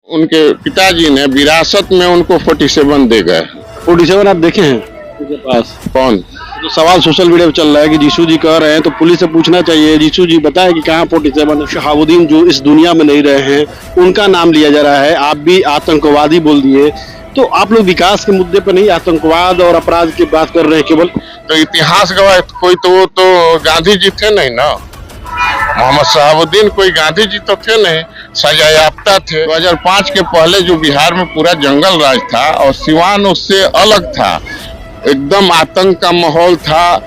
उनके पिताजी ने विरासत में उनको 47 दे गए। 47 आप देखे हैं उनके पास? कौन? तो सवाल सोशल मीडिया पे चल रहा है कि जीशू जी कह रहे हैं, तो पुलिस से पूछना चाहिए, जीशू जी बताए कि कहाँ 47? शहाबुद्दीन जो इस दुनिया में नहीं रहे हैं उनका नाम लिया जा रहा है, आप भी आतंकवादी बोल दिए। तो आप लोग विकास के मुद्दे पर नहीं, आतंकवाद और अपराध की बात कर रहे हैं केवल। तो इतिहास गवाह कोई तो वो तो गांधी जी थे नहीं ना। मोहम्मद शहाबुद्दीन कोई गांधी जी तो थे नहीं, सजायाफ्ता थे। 2005 के पहले जो बिहार में पूरा जंगल राज था और सिवान उससे अलग था, एकदम आतंक का माहौल था,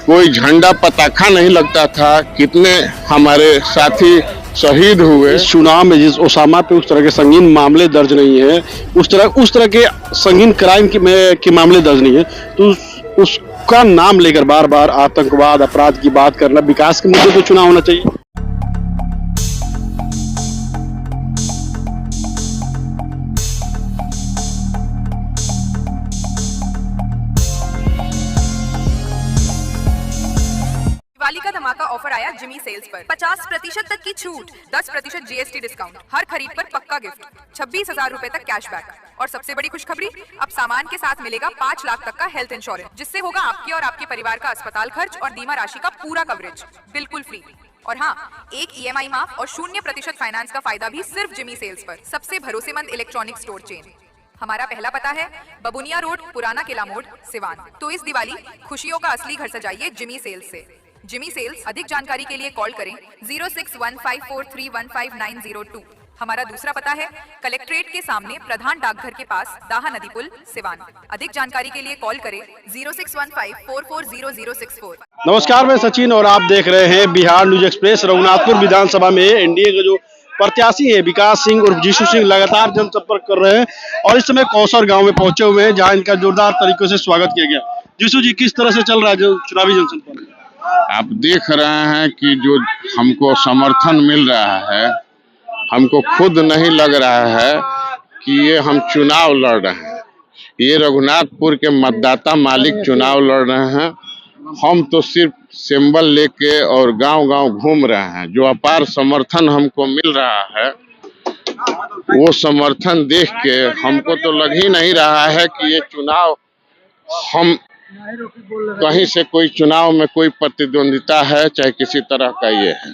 कोई झंडा पताखा नहीं लगता था। कितने हमारे साथी शहीद हुए। इस चुनाव में जिस ओसामा पे उस तरह के संगीन मामले दर्ज नहीं है, उस तरह के संगीन क्राइम के मामले दर्ज नहीं है, तो उसका नाम लेकर बार बार आतंकवाद अपराध की बात करना, विकास के मुद्दे पे चुनाव होना चाहिए। दिवाली का धमाका ऑफर आया जिमी सेल्स पर। 50% तक की छूट, 10% जीएसटी डिस्काउंट, हर खरीद पर पक्का गिफ्ट, 26,000 रूपए तक कैशबैक, और सबसे बड़ी खुशखबरी, अब सामान के साथ मिलेगा 5 लाख तक का हेल्थ इंश्योरेंस, जिससे होगा आपके और आपके परिवार का अस्पताल खर्च और बीमा राशि का पूरा कवरेज बिल्कुल फ्री। और हाँ, एक EMI माफ और 0% फाइनेंस का फायदा भी सिर्फ जिमी सेल्स पर। सबसे भरोसेमंद इलेक्ट्रॉनिक स्टोर चेन। हमारा पहला पता है बबुनिया रोड, पुराना किला मोड़, सिवान। तो इस दिवाली खुशियों का असली घर सजाइए जिमी सेल्स से। Jimmy Sales. अधिक जानकारी के लिए कॉल करें 0615431592। हमारा दूसरा पता है कलेक्ट्रेट के सामने प्रधान डाकघर के पास, दाहा नदी पुल, सिवान। अधिक जानकारी के लिए कॉल करें 0615440064। नमस्कार, मैं सचिन और आप देख रहे हैं बिहार न्यूज एक्सप्रेस। रघुनाथपुर विधानसभा में एनडीए के जो प्रत्याशी है विकास सिंह और जीशु सिंह लगातार जनसंपर्क कर रहे हैं और इस समय कौसर गांव में पहुंचे हुए हैं, जहां इनका जोरदार तरीके से स्वागत किया गया। जीशु जी, किस तरह से चल रहा है जो चुनावी जनसंपर्क? आप देख रहे हैं कि जो हमको समर्थन मिल रहा है, हमको खुद नहीं लग रहा है कि ये हम चुनाव लड़ रहे हैं। ये रघुनाथपुर के मतदाता मालिक चुनाव लड़ रहे हैं। हम तो सिर्फ सिंबल लेके और गांव-गांव घूम रहे हैं। जो अपार समर्थन हमको मिल रहा है, वो समर्थन देख के हमको तो लग ही नहीं रहा है कि ये चुनाव हम कहीं से कोई चुनाव में कोई प्रतिद्वंदिता है, चाहे किसी तरह का ये है।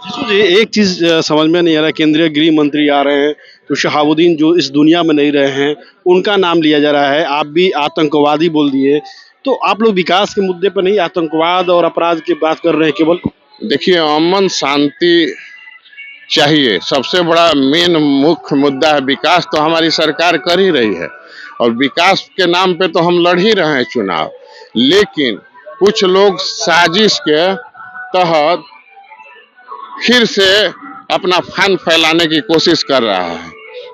जीशु जी, एक चीज समझ में नहीं आ रहा, केंद्रीय गृह मंत्री आ रहे हैं, तो शहाबुद्दीन जो इस दुनिया में नहीं रहे हैं उनका नाम लिया जा रहा है, आप भी आतंकवादी बोल दिए। तो आप लोग विकास के मुद्दे पर नहीं, आतंकवाद और अपराध की बात कर रहे हैं केवल। देखिए, अमन शांति चाहिए, सबसे बड़ा मेन मुख्य मुद्दा है। विकास तो हमारी सरकार कर ही रही है और विकास के नाम पे तो हम लड़ ही रहे हैं चुनाव। लेकिन कुछ लोग साजिश के तहत फिर से अपना फन फैलाने की कोशिश कर रहा है,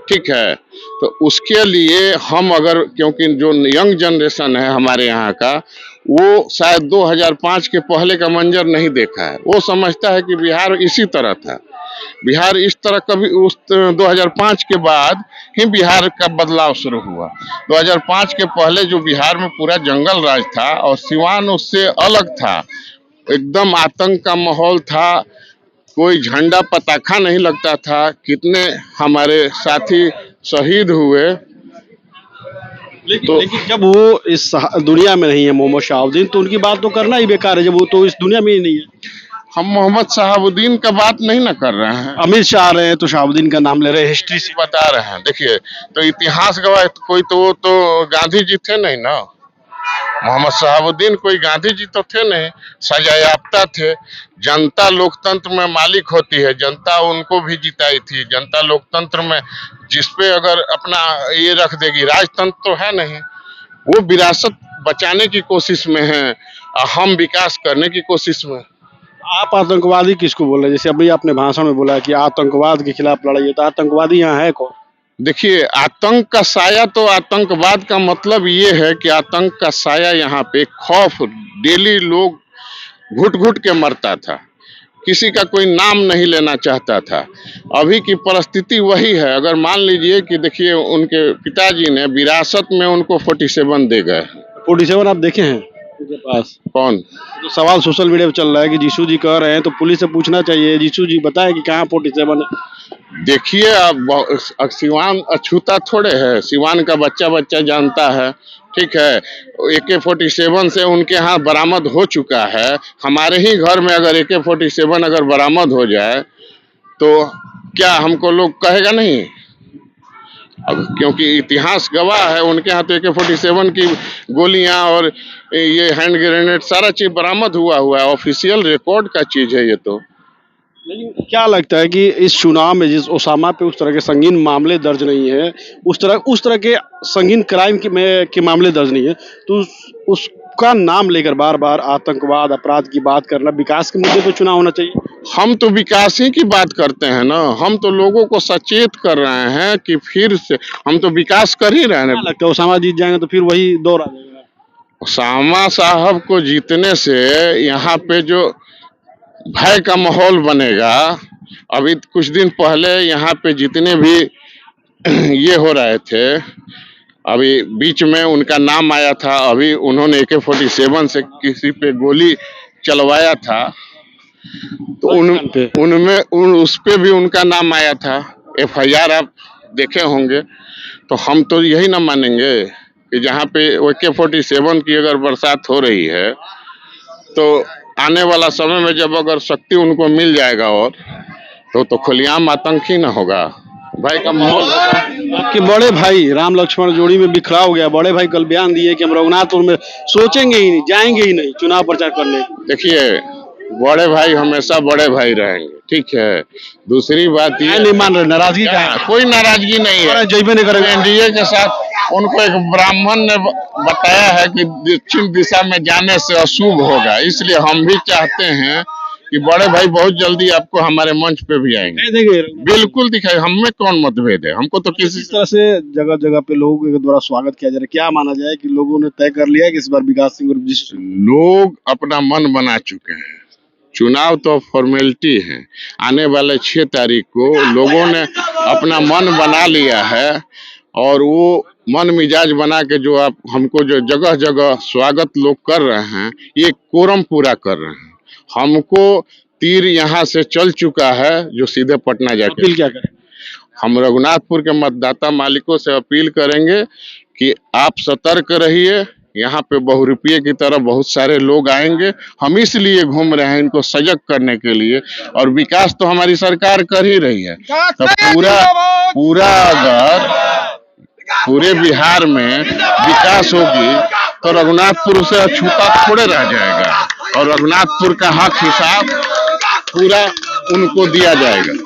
ठीक है। तो उसके लिए हम अगर, क्योंकि जो यंग जनरेशन है हमारे यहाँ का, वो शायद 2005 के पहले का मंजर नहीं देखा है। वो समझता है कि बिहार इसी तरह था, बिहार इस तरह कभी उस 2005 के बाद ही बिहार का बदलाव शुरू हुआ। 2005 के पहले जो बिहार में पूरा जंगल राज था और सिवान उससे अलग था, एकदम आतंक का माहौल था, कोई झंडा पताखा नहीं लगता था। कितने हमारे साथी शहीद हुए। लेकिन जब वो इस दुनिया में नहीं है मोहम्मद शहाबुद्दीन, तो उनकी बात तो करना ही बेकार है, जब वो तो इस दुनिया में ही नहीं है। हम मोहम्मद शहाबुद्दीन का बात नहीं ना कर रहे हैं। अमित शाह आ रहे हैं तो शहाबुद्दीन का नाम ले रहे हैं, हिस्ट्री से बता रहे हैं। देखिए, तो इतिहास गवाह कोई तो वो तो गांधी जी थे नहीं ना। मोहम्मद शहाबुद्दीन कोई गांधी जी तो थे नहीं, सजायाफ्ता थे। जनता लोकतंत्र में मालिक होती है, जनता उनको भी जिताई थी। जनता लोकतंत्र में जिसपे अगर अपना ये रख देगी, राजतंत्र तो है नहीं। वो विरासत बचाने की कोशिश में है, हम विकास करने की कोशिश में। आप आतंकवादी किसको बोल रहे हैं? जैसे अभी आपने भाषण में बोला कि आतंकवाद के खिलाफ लड़ाई है, तो आतंकवादी यहाँ है कौन? देखिए, आतंक का साया, तो आतंकवाद का मतलब ये है कि आतंक का साया यहाँ पे खौफ, डेली लोग घुट घुट के मरता था, किसी का कोई नाम नहीं लेना चाहता था। अभी की परिस्थिति वही है। अगर मान लीजिए कि देखिए, उनके पिताजी ने विरासत में उनको 47 दे गए। 47 आप देखे हैं उनके पास। कौन? तो सवाल सोशल मीडिया पे चल रहा है कि जीशु जी कह रहे हैं तो पुलिस से पूछना चाहिए, जीशु जी बताए कि कहाँ 47 है। देखिए, अब सिवान अछूता थोड़े है, सिवान का बच्चा बच्चा जानता है। ठीक है, AK-47 से उनके यहाँ बरामद हो चुका है। हमारे ही घर में अगर AK-47 अगर बरामद हो जाए तो क्या हमको लोग कहेगा नहीं? अब क्योंकि इतिहास गवाह है, उनके यहाँ तो AK-47 की गोलियां और ये हैंड ग्रेनेड सारा चीज बरामद हुआ है, ऑफिशियल रिकॉर्ड का चीज है ये तो। लेकिन क्या लगता है कि इस चुनाव में जिस ओसामा पे उस तरह के संगीन मामले दर्ज नहीं है, उस तरह के संगीन क्राइम के मामले दर्ज नहीं है, तो उसका नाम लेकर बार बार आतंकवाद अपराध की बात करना, विकास के मुद्दे पे चुनाव होना चाहिए। हम तो विकास ही की बात करते हैं ना, हम तो लोगों को सचेत कर रहे हैं कि फिर से हम तो विकास कर ही रहे क्या हैं। लगता है ओसामा जीत जाएंगे तो फिर वही दौर आ जाएगा? ओसामा साहब को जीतने से यहाँ पे जो भय का माहौल बनेगा, अभी कुछ दिन पहले यहाँ पे जितने भी ये हो रहे थे, अभी बीच में उनका नाम आया था, अभी उन्होंने AK-47 से किसी पे गोली चलवाया था तो उस पे भी उनका नाम आया था, FIR आप देखे होंगे। तो हम तो यही ना मानेंगे कि जहाँ पे AK-47 की अगर बरसात हो रही है तो आने वाला समय में जब अगर शक्ति उनको मिल जाएगा और तो खुलेआम आतंक ही ना होगा, भाई का माहौल होगा। आपके बड़े भाई राम लक्ष्मण जोड़ी में बिखराव हो गया, बड़े भाई कल बयान दिए कि हम रघुनाथपुर में सोचेंगे ही नहीं, जाएंगे ही नहीं चुनाव प्रचार करने। देखिए, बड़े भाई हमेशा बड़े भाई रहेंगे, ठीक है। दूसरी बात ये नहीं मान रहे, नाराजगी का है? कोई नाराजगी नहीं है, जैबे नहीं करेंगे NDA के साथ। उनको एक ब्राह्मण ने बताया है कि दक्षिण दिशा में जाने से अशुभ होगा, इसलिए हम भी चाहते हैं कि बड़े भाई बहुत जल्दी आपको हमारे मंच पे भी आएंगे। बिल्कुल दिखाई, हम में कौन मतभेद है, हमको तो किसी इस तरह से जगह जगह पे लोगों के द्वारा स्वागत किया जा रहा है, क्या माना जाए कि लोगों ने तय कर लिया है कि इस बार विकास सिंह और लोग अपना मन बना चुके हैं। चुनाव तो फॉर्मेलिटी है, आने वाले 6 तारीख को लोगों ने अपना मन बना लिया है और वो मन मिजाज बना के जो आप हमको जो जगह जगह स्वागत लोग कर रहे हैं, ये कोरम पूरा कर रहे हैं। हमको तीर यहाँ से चल चुका है जो सीधे पटना जाके। अपील क्या करें? हम रघुनाथपुर के मतदाता मालिकों से अपील करेंगे कि आप सतर्क रहिए, यहाँ पे बहुरूपिये की तरह बहुत सारे लोग आएंगे। हम इसलिए घूम रहे हैं इनको सजग करने के लिए, और विकास तो हमारी सरकार कर ही रही है। तो पूरा अगर पूरे बिहार में विकास होगी तो रघुनाथपुर से अछूता थोड़े रह जाएगा, और रघुनाथपुर का हक हिसाब पूरा उनको दिया जाएगा।